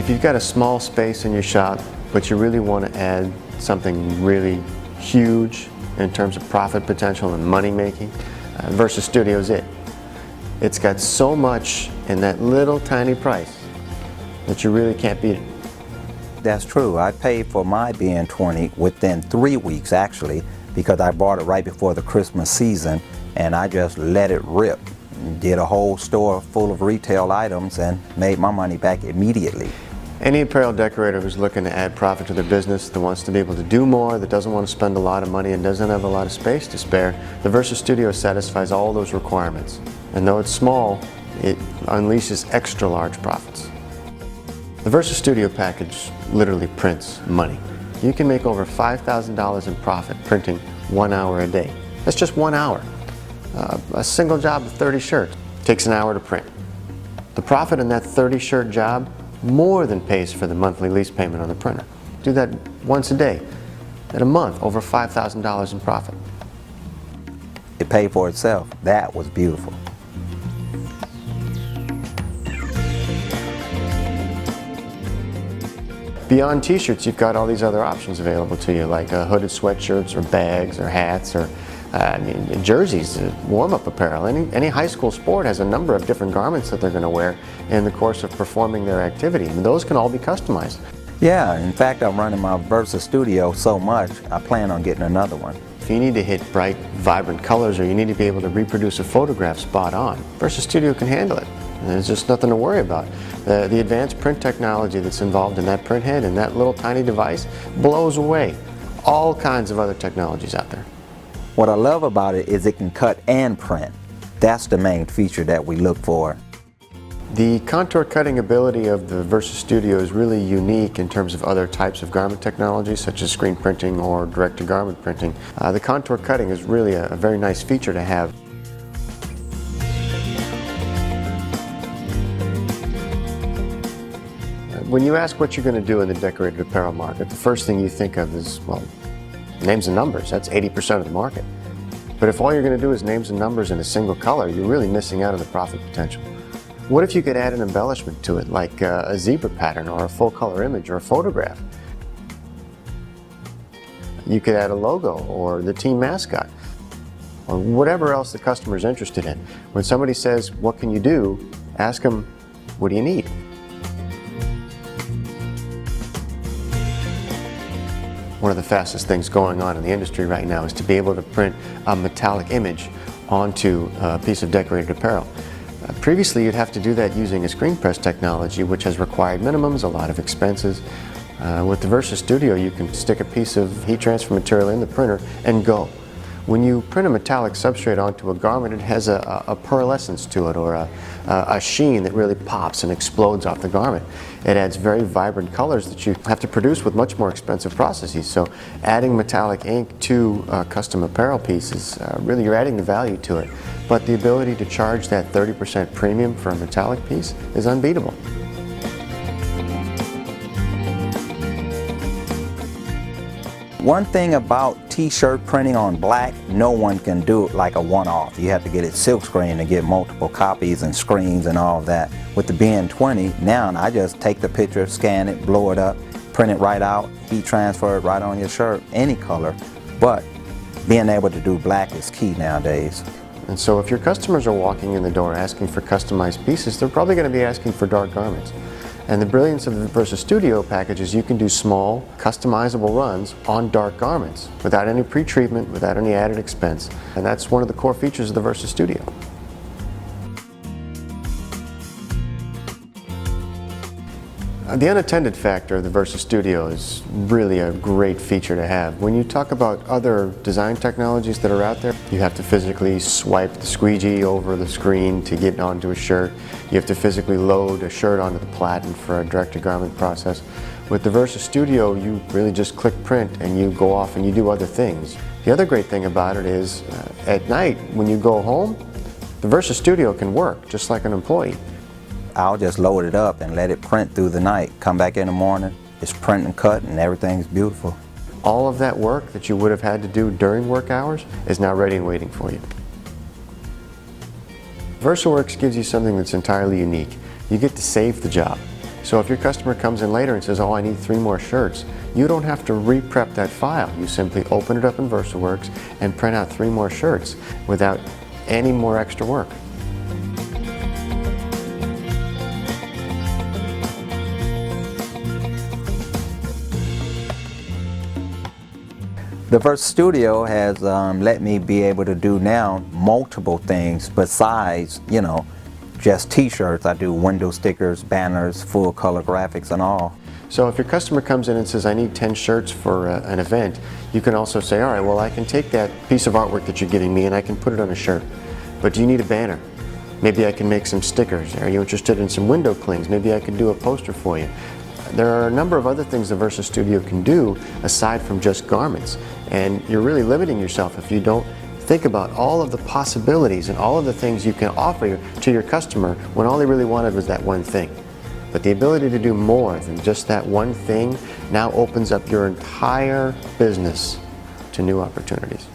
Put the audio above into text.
If you've got a small space in your shop, but you really want to add something really huge in terms of profit potential and money making, VersaSTUDIO is it. It's got so much in that little tiny price that you really can't beat it. That's true. I paid for my BN-20 within 3 weeks actually, because I bought it right before the Christmas season and I just let it rip. Did a whole store full of retail items and made my money back immediately. Any apparel decorator who's looking to add profit to their business, that wants to be able to do more, that doesn't want to spend a lot of money and doesn't have a lot of space to spare, the VersaSTUDIO satisfies all those requirements. And though it's small, it unleashes extra large profits. The VersaSTUDIO package literally prints money. You can make over $5,000 in profit printing 1 hour a day. That's just 1 hour. A single job of 30 shirts takes an hour to print. The profit in that 30-shirt job more than pays for the monthly lease payment on the printer. Do that once a day. At a month, over $5,000 in profit. It paid for itself. That was beautiful. Beyond t-shirts, you've got all these other options available to you, like hooded sweatshirts or bags or hats or jerseys, warm-up apparel. Any high school sport has a number of different garments that they're going to wear in the course of performing their activity. And those can all be customized. Yeah, in fact, I'm running my VersaSTUDIO so much, I plan on getting another one. If you need to hit bright, vibrant colors, or you need to be able to reproduce a photograph spot on, VersaSTUDIO can handle it. And there's just nothing to worry about. The advanced print technology that's involved in that print head and that little tiny device blows away all kinds of other technologies out there. What I love about it is it can cut and print. That's the main feature that we look for. The contour cutting ability of the VersaSTUDIO is really unique in terms of other types of garment technology, such as screen printing or direct-to-garment printing. The contour cutting is really a very nice feature to have. When you ask what you're going to do in the decorated apparel market, the first thing you think of is, well, names and numbers. That's 80% of the market. But if all you're going to do is names and numbers in a single color, you're really missing out on the profit potential. What if you could add an embellishment to it, like a zebra pattern or a full color image or a photograph? You could add a logo or the team mascot or whatever else the customer is interested in. When somebody says, what can you do? Ask them, what do you need? One of the fastest things going on in the industry right now is to be able to print a metallic image onto a piece of decorated apparel. Previously, you'd have to do that using a screen press technology, which has required minimums, a lot of expenses. With the VersaSTUDIO, you can stick a piece of heat transfer material in the printer and go. When you print a metallic substrate onto a garment, it has a pearlescence to it, or a sheen that really pops and explodes off the garment. It adds very vibrant colors that you have to produce with much more expensive processes. So adding metallic ink to custom apparel pieces, really you're adding the value to it. But the ability to charge that 30% premium for a metallic piece is unbeatable. One thing about t-shirt printing on black, no one can do it like a one-off. You have to get it silk screened and get multiple copies and screens and all of that. With the BN-20, now I just take the picture, scan it, blow it up, print it right out, heat transfer it right on your shirt, any color. But being able to do black is key nowadays. And so if your customers are walking in the door asking for customized pieces, they're probably going to be asking for dark garments. And the brilliance of the VersaSTUDIO package is you can do small, customizable runs on dark garments without any pre-treatment, without any added expense. And that's one of the core features of the VersaSTUDIO. The unattended factor of the VersaSTUDIO is really a great feature to have. When you talk about other design technologies that are out there, you have to physically swipe the squeegee over the screen to get onto a shirt. You have to physically load a shirt onto the platen for a direct-to-garment process. With the VersaSTUDIO, you really just click print and you go off and you do other things. The other great thing about it is at night when you go home, the VersaSTUDIO can work just like an employee. I'll just load it up and let it print through the night. Come back in the morning, it's print and cut and everything's beautiful. All of that work that you would have had to do during work hours is now ready and waiting for you. VersaWorks gives you something that's entirely unique. You get to save the job. So if your customer comes in later and says, oh, I need 3 more shirts, you don't have to re-prep that file. You simply open it up in VersaWorks and print out 3 more shirts without any more extra work. The VersaSTUDIO has let me be able to do now multiple things besides, you know, just t-shirts. I do window stickers, banners, full color graphics and all. So if your customer comes in and says, I need 10 shirts for an event, you can also say, all right, well, I can take that piece of artwork that you're giving me and I can put it on a shirt. But do you need a banner? Maybe I can make some stickers. Are you interested in some window clings? Maybe I can do a poster for you. There are a number of other things the VersaSTUDIO can do aside from just garments. And you're really limiting yourself if you don't think about all of the possibilities and all of the things you can offer to your customer when all they really wanted was that one thing. But the ability to do more than just that one thing now opens up your entire business to new opportunities.